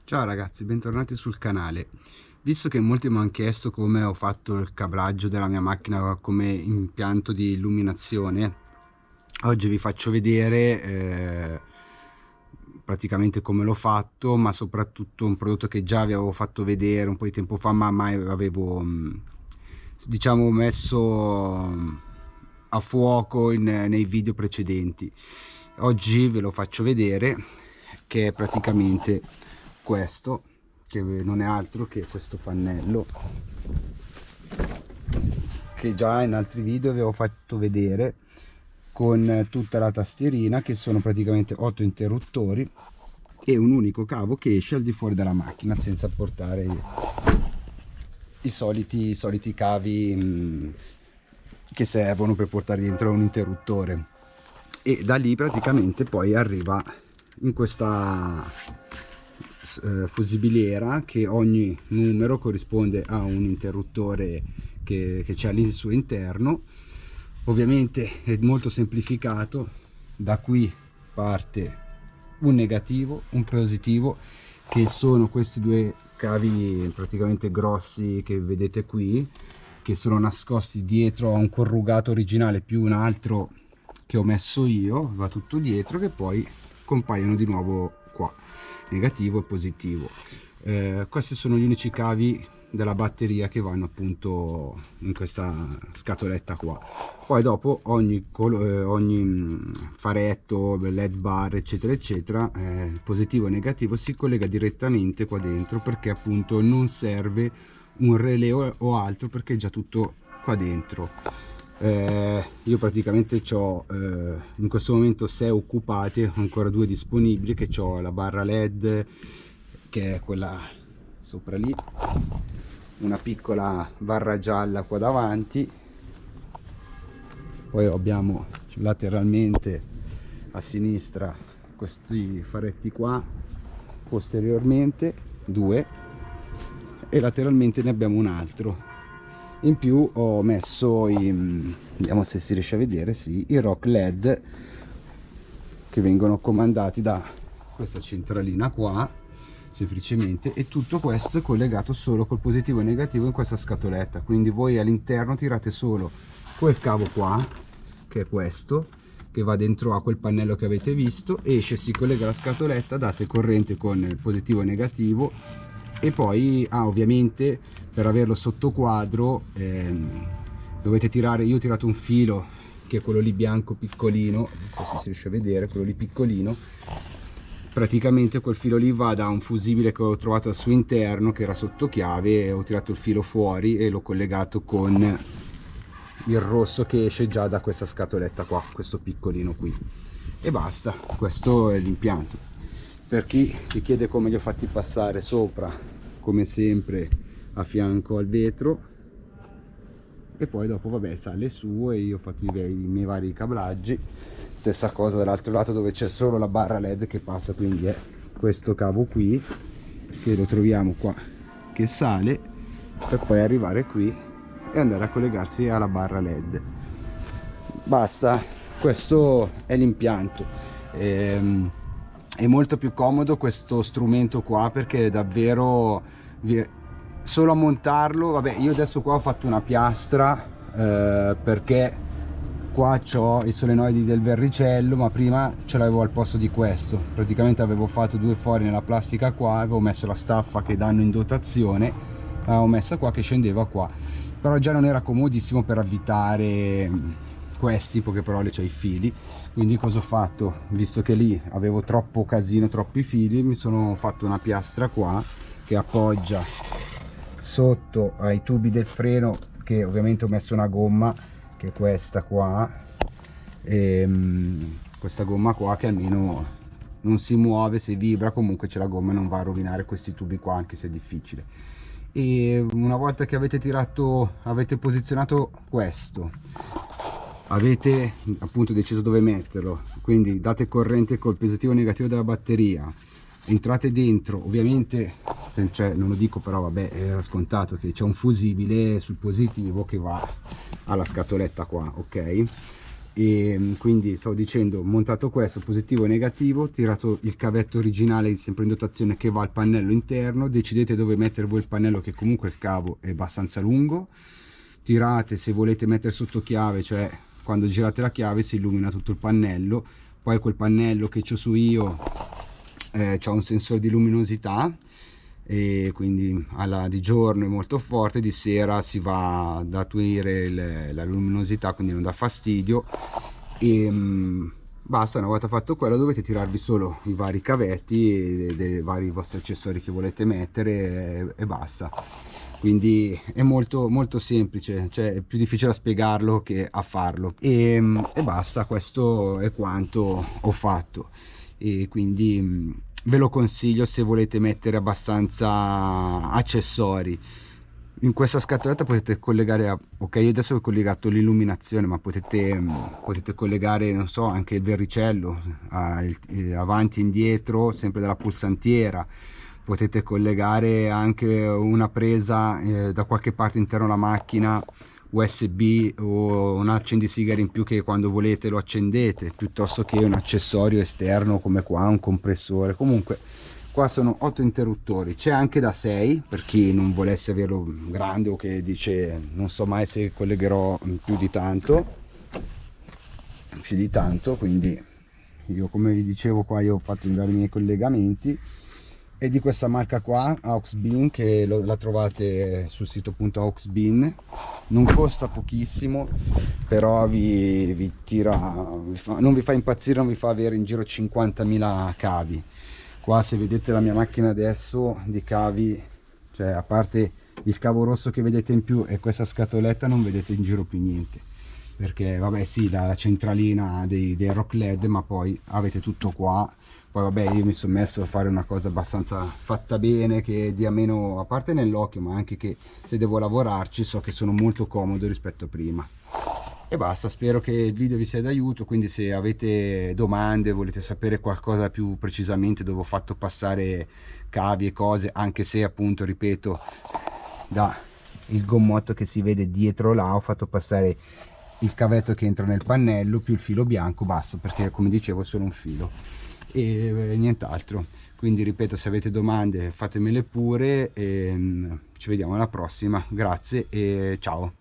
Ciao ragazzi, bentornati sul canale. Visto che molti mi hanno chiesto come ho fatto il cablaggio della mia macchina come impianto di illuminazione, oggi vi faccio vedere praticamente come l'ho fatto, ma soprattutto un prodotto che già vi avevo fatto vedere un po' di tempo fa, ma mai avevo diciamo messo a fuoco nei video precedenti. Oggi ve lo faccio vedere, che è praticamente questo, che non è altro che questo pannello che già in altri video vi avevo fatto vedere, con tutta la tastierina, che sono praticamente 8 interruttori e un unico cavo che esce al di fuori dalla macchina senza portare i soliti cavi che servono per portare dentro un interruttore. E da lì praticamente poi arriva in questa fusibiliera, che ogni numero corrisponde a un interruttore che c'è al suo interno. Ovviamente è molto semplificato. Da qui parte un negativo, un positivo, che sono questi due cavi praticamente grossi che vedete qui, che sono nascosti dietro a un corrugato originale più un altro che ho messo io, va tutto dietro, che poi compaiono di nuovo qua, negativo e positivo. Questi sono gli unici cavi della batteria che vanno appunto in questa scatoletta qua. Poi dopo ogni faretto, led bar eccetera eccetera, positivo e negativo, si collega direttamente qua dentro, perché appunto non serve un relè o altro, perché è già tutto qua dentro. Io praticamente ho in questo momento 6 occupati, ancora 2 disponibili, che ho la barra led, che è quella sopra lì, una piccola barra gialla qua davanti, poi abbiamo lateralmente a sinistra questi faretti qua, posteriormente 2, e lateralmente ne abbiamo un altro. In più ho messo vediamo se si riesce a vedere, sì, i rock led, che vengono comandati da questa centralina qua semplicemente, e tutto questo è collegato solo col positivo e negativo in questa scatoletta. Quindi voi all'interno tirate solo quel cavo qua, che è questo, che va dentro a quel pannello che avete visto, esce, si collega alla scatoletta, date corrente con il positivo e negativo, e poi ovviamente per averlo sotto quadro dovete tirare. Io ho tirato un filo che è quello lì bianco piccolino, non so se si riesce a vedere, quello lì piccolino. Praticamente quel filo lì va da un fusibile che ho trovato al suo interno, che era sotto chiave, e ho tirato il filo fuori e l'ho collegato con il rosso che esce già da questa scatoletta qua, questo piccolino qui, e basta. Questo è l'impianto. Per chi si chiede come li ho fatti passare sopra, come sempre a fianco al vetro, e poi dopo vabbè sale su, e io ho fatto i miei vari cablaggi. Stessa cosa dall'altro lato, dove c'è solo la barra led che passa, quindi è questo cavo qui che lo troviamo qua, che sale per poi arrivare qui e andare a collegarsi alla barra led. Basta, questo è l'impianto. È molto più comodo questo strumento qua, perché davvero solo a montarlo, vabbè, io adesso qua ho fatto una piastra perché qua c'ho i solenoidi del verricello, ma prima ce l'avevo al posto di questo. Praticamente avevo fatto 2 fori nella plastica qua, avevo messo la staffa che danno in dotazione, l'avevo messa qua che scendeva qua, però già non era comodissimo per avvitare questi, poche parole, c'ho i fili. Quindi cosa ho fatto? Visto che lì avevo troppo casino, troppi fili, mi sono fatto una piastra qua che appoggia sotto ai tubi del freno, che ovviamente ho messo una gomma che è questa qua, questa gomma qua, che almeno non si muove, se vibra comunque c'è la gomma e non va a rovinare questi tubi qua, anche se è difficile. E una volta che avete posizionato questo, avete appunto deciso dove metterlo, quindi date corrente col positivo e negativo della batteria, entrate dentro. Ovviamente non lo dico, però vabbè, era scontato che c'è un fusibile sul positivo che va alla scatoletta qua, ok? E quindi stavo dicendo, montato questo positivo e negativo, tirato il cavetto originale sempre in dotazione che va al pannello interno, decidete dove mettere voi il pannello, che comunque il cavo è abbastanza lungo, tirate, se volete mettere sotto chiave, cioè quando girate la chiave si illumina tutto il pannello. Poi quel pannello che c'ho su io c'ha un sensore di luminosità, e quindi di giorno è molto forte, di sera si va ad attuire la luminosità, quindi non dà fastidio. E basta. Una volta fatto quello dovete tirarvi solo i vari cavetti dei vari vostri accessori che volete mettere e basta. Quindi è molto molto semplice, cioè è più difficile a spiegarlo che a farlo. E basta, questo è quanto ho fatto, e quindi ve lo consiglio se volete mettere abbastanza accessori. In questa scatoletta potete collegare ok, io adesso ho collegato l'illuminazione, ma potete collegare, non so, anche il verricello avanti e indietro, sempre della pulsantiera. Potete collegare anche una presa da qualche parte interno alla macchina, USB, o un accendisigari in più che quando volete lo accendete, piuttosto che un accessorio esterno come qua, un compressore. Comunque qua sono 8 interruttori, c'è anche da 6 per chi non volesse averlo grande o che dice non so mai se collegherò più di tanto. Quindi io, come vi dicevo, qua io ho fatto i miei collegamenti. E di questa marca qua, AUXBIN, che la trovate sul sito AUXBIN, non costa pochissimo, però non vi fa impazzire, non vi fa avere in giro 50.000 cavi. Qua, se vedete la mia macchina adesso, di cavi, cioè a parte il cavo rosso che vedete in più e questa scatoletta, non vedete in giro più niente, perché vabbè sì, la centralina dei rock LED, ma poi avete tutto qua. Poi vabbè, io mi sono messo a fare una cosa abbastanza fatta bene, che dia meno, a parte nell'occhio, ma anche che se devo lavorarci so che sono molto comodo rispetto a prima. E basta, spero che il video vi sia d'aiuto, quindi se avete domande, volete sapere qualcosa più precisamente dove ho fatto passare cavi e cose, anche se appunto, ripeto, da il gommotto che si vede dietro là ho fatto passare il cavetto che entra nel pannello più il filo bianco, basta, perché come dicevo è solo un filo e nient'altro. Quindi ripeto, se avete domande fatemele pure, e ci vediamo alla prossima. Grazie e ciao.